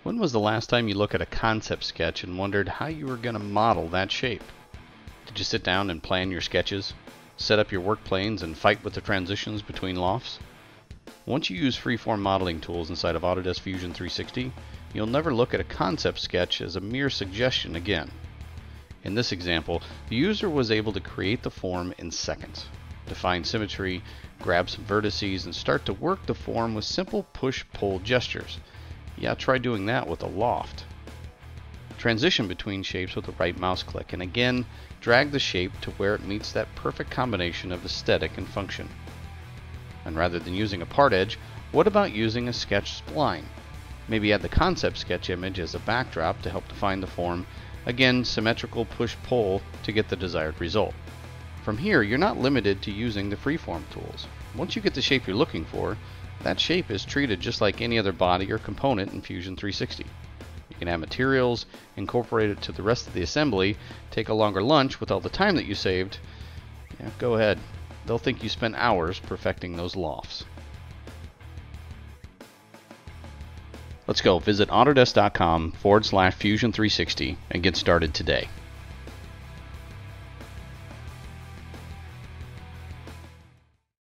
When was the last time you looked at a concept sketch and wondered how you were going to model that shape? Did you sit down and plan your sketches, set up your work planes, and fight with the transitions between lofts? Once you use Freeform modeling tools inside of Autodesk Fusion 360, you'll never look at a concept sketch as a mere suggestion again. In this example, the user was able to create the form in seconds, define symmetry, grab some vertices, and start to work the form with simple push-pull gestures. Yeah, try doing that with a loft. Transition between shapes with the right mouse click, and again, drag the shape to where it meets that perfect combination of aesthetic and function. And rather than using a part edge, what about using a sketch spline? Maybe add the concept sketch image as a backdrop to help define the form. Again, symmetrical push-pull to get the desired result. From here, you're not limited to using the Freeform tools. Once you get the shape you're looking for, that shape is treated just like any other body or component in Fusion 360. You can add materials, incorporate it to the rest of the assembly, take a longer lunch with all the time that you saved. Yeah, go ahead. They'll think you spent hours perfecting those lofts. Let's go. Visit autodesk.com/Fusion360 and get started today.